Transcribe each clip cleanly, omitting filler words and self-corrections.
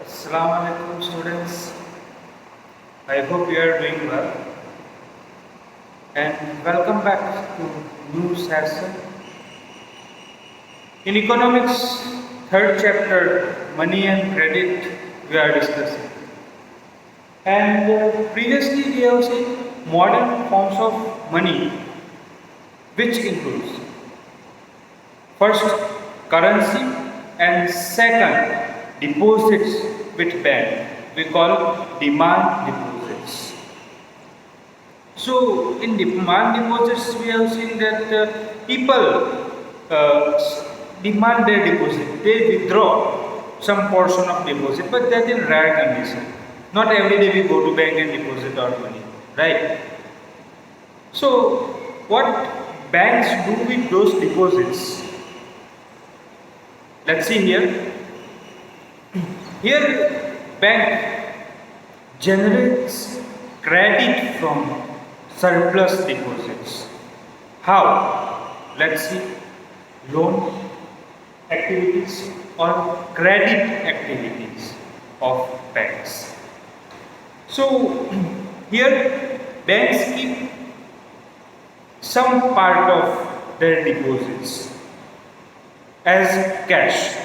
Assalamu alaikum students. I hope you are doing well and welcome back to new session. In economics third chapter money and credit we are discussing. And previously we have seen modern forms of money which includes first currency and second deposits with bank. We call demand deposits. So in demand deposits, we have seen that people demand their deposit. They withdraw some portion of deposit, but that in rare condition. Not every day we go to bank and deposit our money, right? So what banks do with those deposits? Let's see here. Here, bank generates credit from surplus deposits. How? Let's see. Loan activities or credit activities of banks. So, here banks keep some part of their deposits as cash.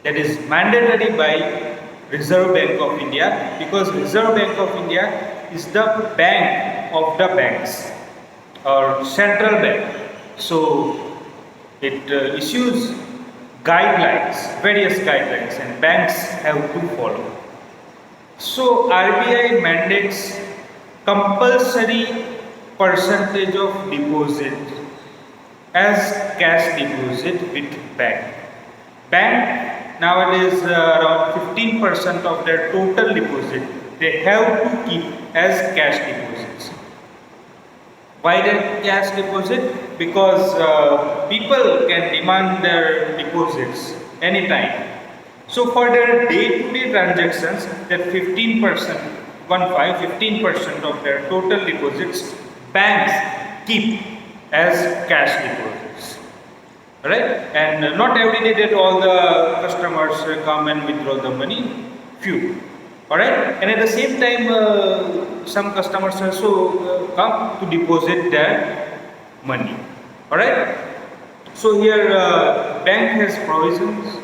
That is mandatory by Reserve Bank of India, because Reserve Bank of India is the bank of the banks or central bank. So it issues guidelines, various guidelines, and banks have to follow. So RBI mandates compulsory percentage of deposit as cash deposit with bank. Bank nowadays around 15% of their total deposit they have to keep as cash deposits. Why that cash deposit? Because people can demand their deposits anytime. So for their day-to-day transactions, that 15%, 15% of their total deposits, banks keep as cash deposits. Right? And not every day that all the customers come and withdraw the money, few. Alright? And at the same time, some customers also come to deposit their money. Alright? So here, bank has provisions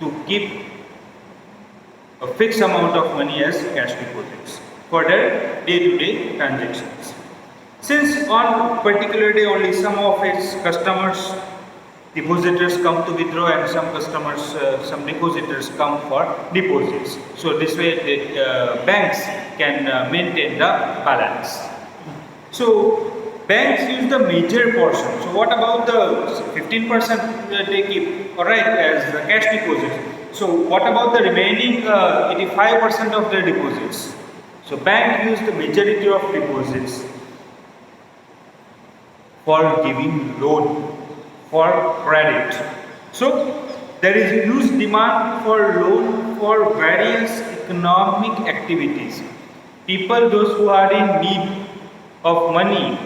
to keep a fixed amount of money as cash deposits for their day-to-day transactions. Since on particular day only some of its customers, depositors come to withdraw, and some customers, some depositors come for deposits. So this way the banks can maintain the balance. So banks use the major portion. So what about the 15% they keep, alright, as the cash deposits? So what about the remaining 85% of their deposits? So bank use the majority of deposits for giving loan, for credit. So there is a huge demand for loan for various economic activities. People, those who are in need of money,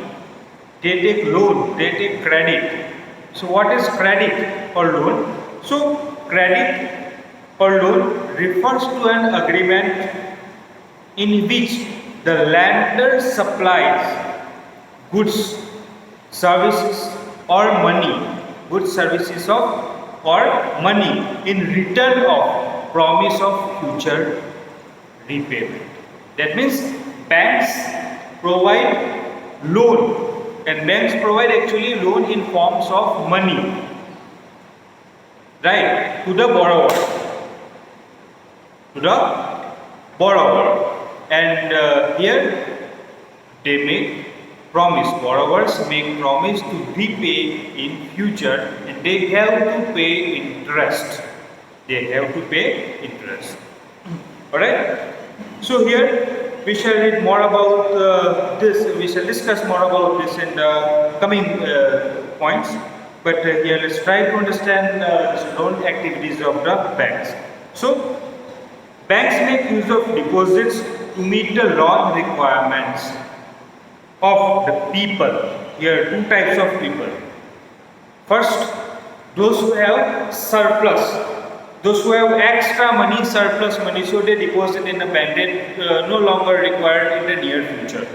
they take loan, they take credit. So what is credit or loan? So credit or loan refers to an agreement in which the lender supplies goods, services or money, goods, services of or money in return of promise of future repayment. That means banks provide loan, and banks provide actually loan in forms of money, right, to the borrower, and here they make promise, borrowers make promise to repay in future, and they have to pay interest. Alright. So here we shall read more about this. We shall discuss more about this in the coming points. But here let's try to understand the loan activities of the banks. So banks make use of deposits to meet the loan requirements of the people. Here two types of people. First, those who have surplus Those who have extra money, surplus money, so they deposit in the bank. They no longer required in the near future.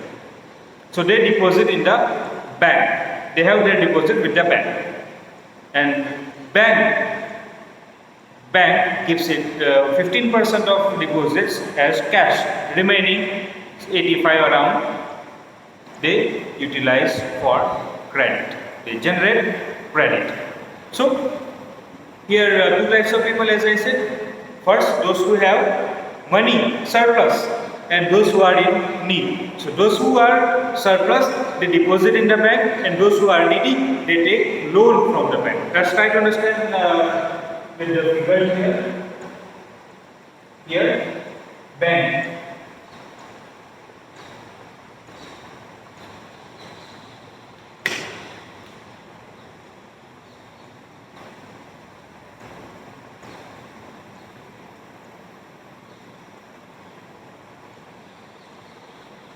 So they deposit in the bank. They have their deposit with the bank, and bank gives it 15% of deposits as cash. Remaining 85 around they utilize for credit. They generate credit. So here two types of people, as I said. First, those who have money surplus, and those who are in need. So those who are surplus, they deposit in the bank, and those who are needy, they take loan from the bank. Let's try to understand with the figure here. Here, bank.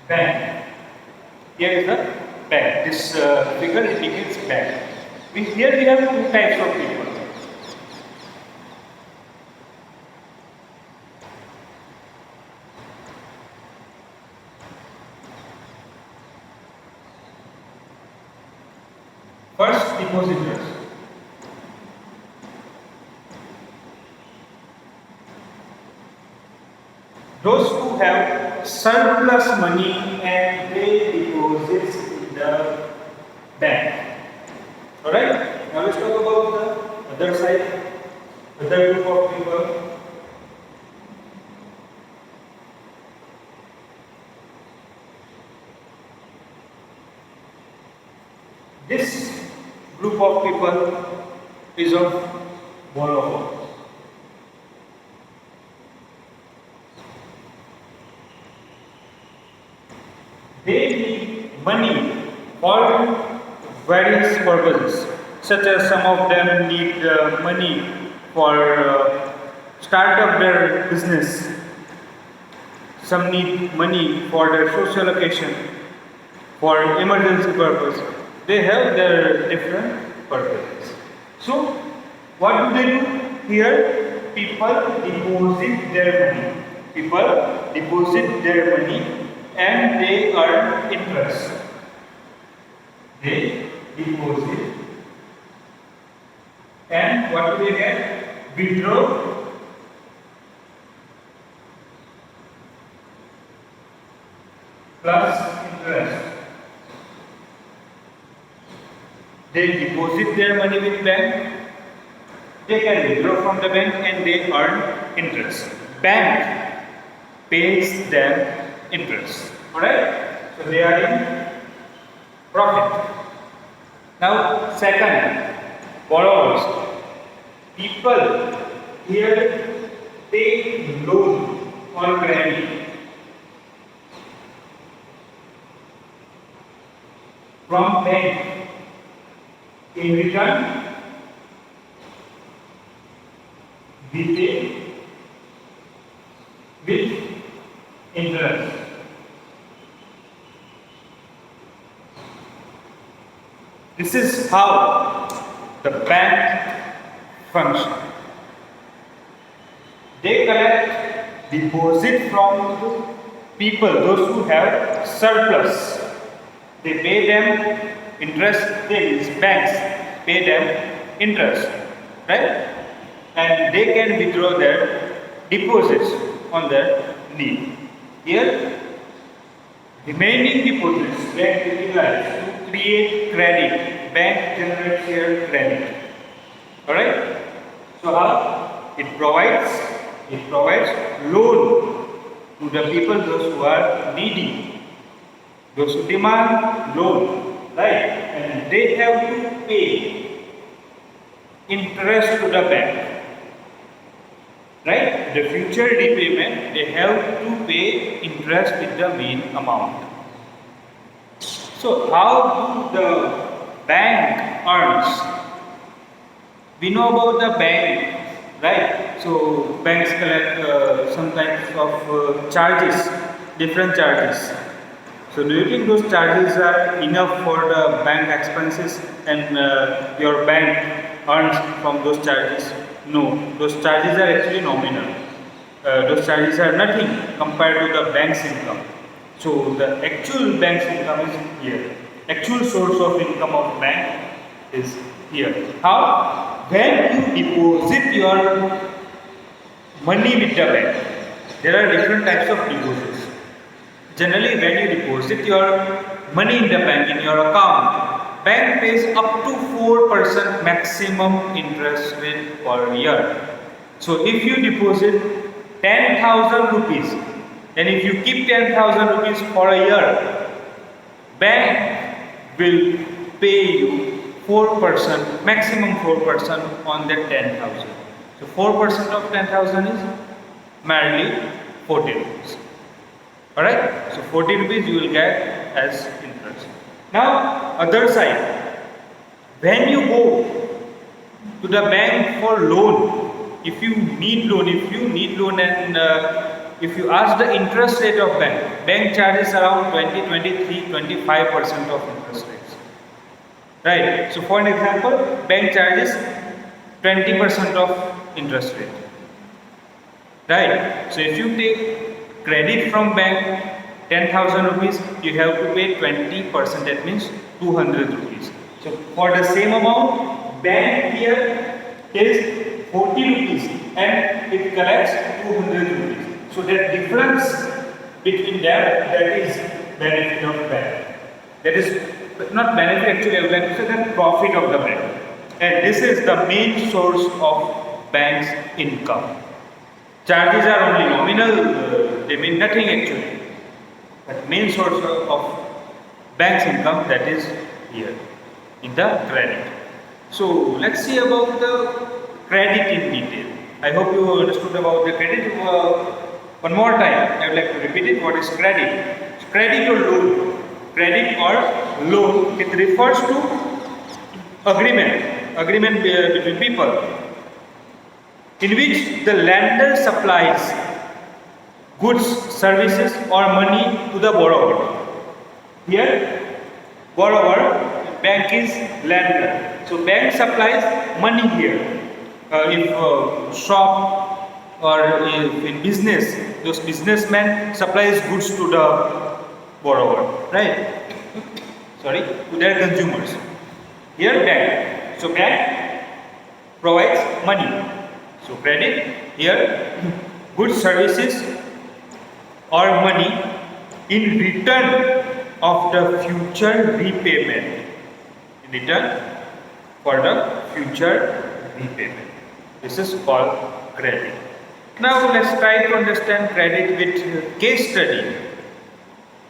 Bank. Here is the bank. This figure indicates bank. Here we have two types of people. First, depositors. Those who have surplus money and they deposit in the bank. Alright? Now let's talk about the other side, other group of people. This group of people is of borrower. They need money for various purposes, such as some of them need money for start up their business. Some need money for their social occasion, for emergency purpose. They have their different purposes. So, what do they do? Here, people deposit their money. People deposit their money and they earn interest. They deposit, and what do they get? Withdraw plus interest. They deposit their money with bank, they can withdraw from the bank and they earn interest. Bank pays them interest. Alright? So they are in profit. Now, second, borrowers. People here take loan or credit from bank. In return, we pay with interest. This is how the bank functions. They collect deposit from people, those who have surplus. They pay them interest, these banks pay them interest, right? And they can withdraw their deposits on their need. Here, remaining deposits bank utilize to create credit. Bank generates here credit. Alright? So how? It provides loan to the people, those who are needy, those who demand loan, right? And they have to pay interest to the bank, right? The future repayment, they have to pay interest with the main amount. So how do the bank earns? We know about the bank, right? So banks collect some types of charges, different charges. So do you think those charges are enough for the bank expenses and your bank earns from those charges? No, those charges are actually nominal. Those charges are nothing compared to the bank's income. So the actual bank's income is here. Actual source of income of bank is here. How? When you deposit your money with the bank, there are different types of deposits. Generally, when you deposit your money in the bank, in your account, bank pays up to 4% maximum interest rate per year. So if you deposit 10,000 rupees, and if you keep 10,000 rupees for a year, bank will pay you 4%, maximum 4% on that 10,000. So 4% of 10,000 is merely 40 rupees. Alright, so 40 rupees you will get as interest. Now, other side, when you go to the bank for loan, if you need loan and if you ask the interest rate of bank charges around 20, 23, 25% of interest rates. Right, so for an example, bank charges 20% of interest rate. Right, so if you take credit from bank 10,000 rupees, you have to pay 20%, that means 200 rupees. So for the same amount, bank here is 40 rupees and it collects 200 rupees. So that difference between them, that is benefit of bank. That is not benefit actually, I would like to say that profit of the bank. And this is the main source of bank's income. Charges are only nominal, they mean nothing actually. But main source of bank's income, that is here in the credit. So let's see about the credit in detail. I hope you understood about the credit. One more time, I would like to repeat it. What is credit? Credit or loan. Credit or loan, it refers to agreement between people, in which the lender supplies goods, services or money to the borrower. Here, borrower, bank is lender. So bank supplies money here. If shop or if in business, those businessmen supplies goods to the borrower, right? Sorry, to their consumers. Here bank. So bank provides money. So credit, here goods, services or money in return of the future repayment. In return for the future repayment. This is called credit. Now let's try to understand credit with case study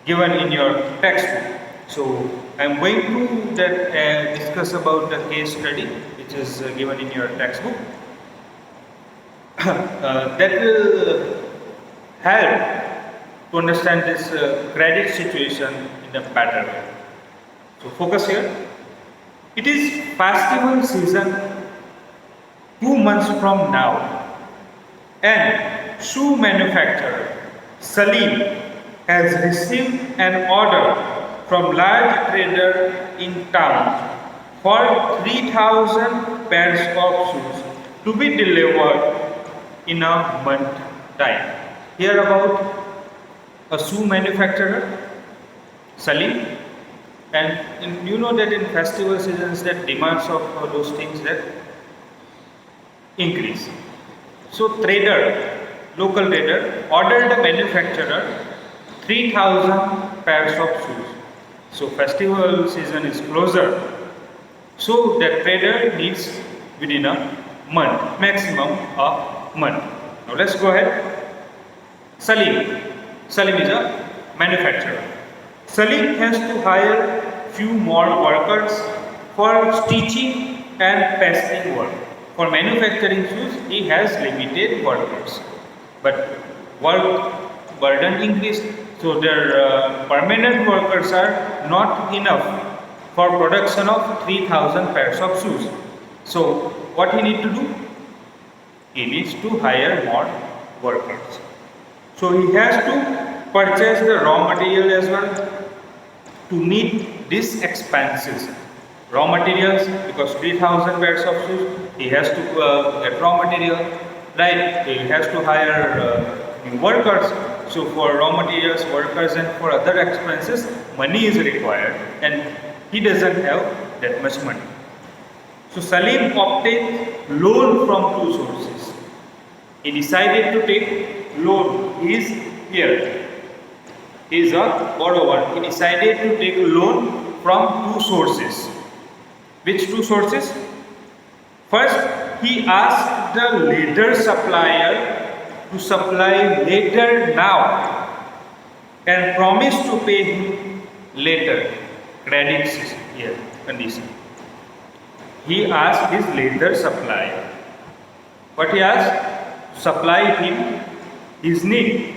given in your textbook. So I am going to discuss about the case study which is given in your textbook. That will help to understand this credit situation in a better way. So focus here. It is festival season 2 months from now, and shoe manufacturer Salim has received an order from large trader in town for 3,000 pairs of shoes to be delivered in a month time. Hear about a shoe manufacturer, Salim, and you know that in festival seasons that demands of those things that increase. So trader, local trader, ordered the manufacturer 3,000 pairs of shoes. So festival season is closer. So the trader needs within a month, maximum a month. Now let's go ahead. Salim is a manufacturer. Salim has to hire few more workers for stitching and pasting work. For manufacturing shoes, he has limited workers. But work burden increased, so their permanent workers are not enough for production of 3,000 pairs of shoes. So what he need to do? He needs to hire more workers. So he has to purchase the raw material as well to meet these expenses. Raw materials, because 3,000 pairs of shoes, he has to get raw material, right? He has to hire new workers. So for raw materials, workers, and for other expenses, money is required, and he doesn't have that much money. So Salim obtained loan from two sources. He decided to take loan. He is here. He is a borrower. He decided to take loan from two sources. Which two sources? First, he asked the later supplier to supply later now and promised to pay him later. Credit here condition. He asked his later supplier. What he asked? Supply him his need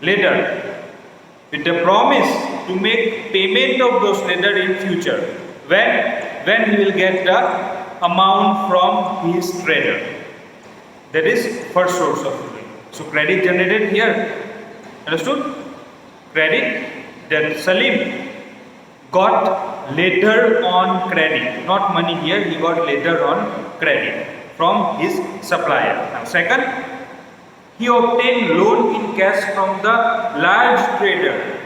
later, with the promise to make payment of those later in future, when he will get the amount from his trader. That is first source of loan. So credit generated here. Understood? Credit that Salim got later on credit, not money here, he got later on credit from his supplier. Now second, he obtained loan in cash from the large trader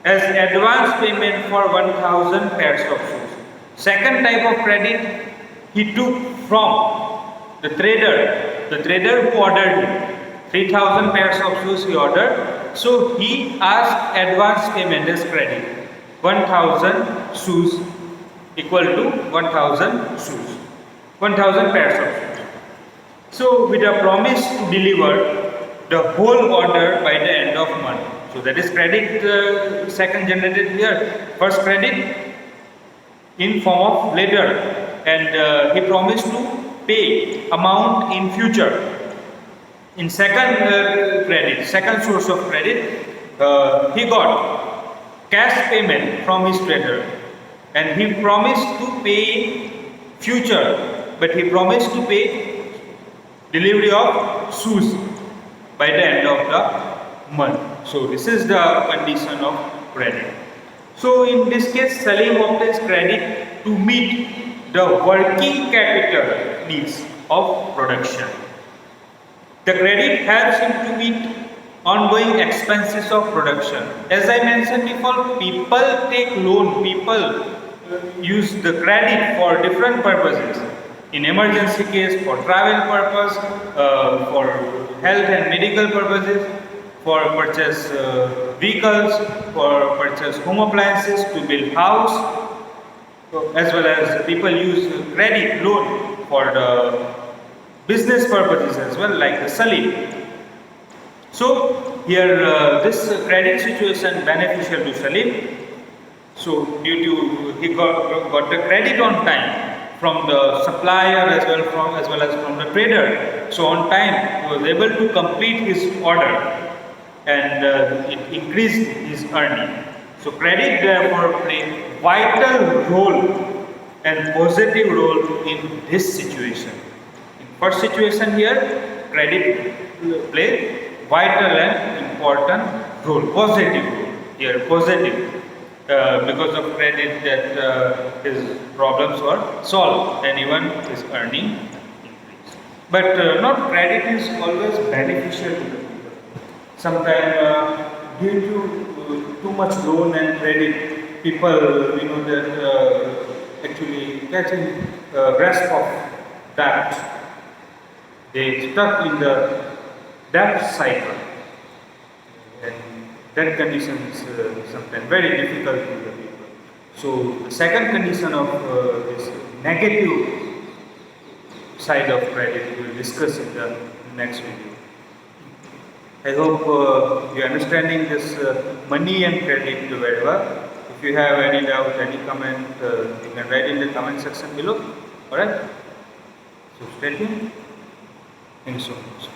as advance payment for 1,000 pairs of shoes. Second type of credit he took from the trader who ordered him. 3,000 pairs of shoes he ordered, so he asked advance payment as credit. 1,000 shoes equal to 1,000 shoes, 1,000 pairs of shoes. So with a promise to deliver the whole order by the end of month. So that is credit second generated here. First credit in form of later, and he promised to pay amount in future. In second credit, second source of credit, he got cash payment from his trader, and he promised to pay future, but he promised to pay delivery of shoes by the end of the month. So this is the condition of credit. So in this case, Salim obtains credit to meet the working capital needs of production. The credit helps him to meet ongoing expenses of production. As I mentioned before, people take loan, people use the credit for different purposes. In emergency case, for travel purpose, for health and medical purposes, for purchase vehicles, for purchase home appliances, to build house, as well as people use credit loan for the business purposes as well, like the Salim. So here this credit situation beneficial to Salim. So due to he got the credit on time from the supplier as well as from the trader. So on time he was able to complete his order, and it increased his earning. So credit therefore play vital role and positive role in this situation. In first situation here, credit play vital and important role, positive role here, positive. Because of credit that his problems were solved and even his earning increased. But not credit is always beneficial to the people. Sometimes due to too much loan and credit, people that actually getting grasp of debt. They stuck in the debt cycle. And that condition is sometimes very difficult to the people. So the second condition of this negative side of credit we will discuss in the next video. I hope you are understanding this money and credit very well. If you have any doubt, any comment, you can write in the comment section below. Alright? So stay tuned. Thank you so much.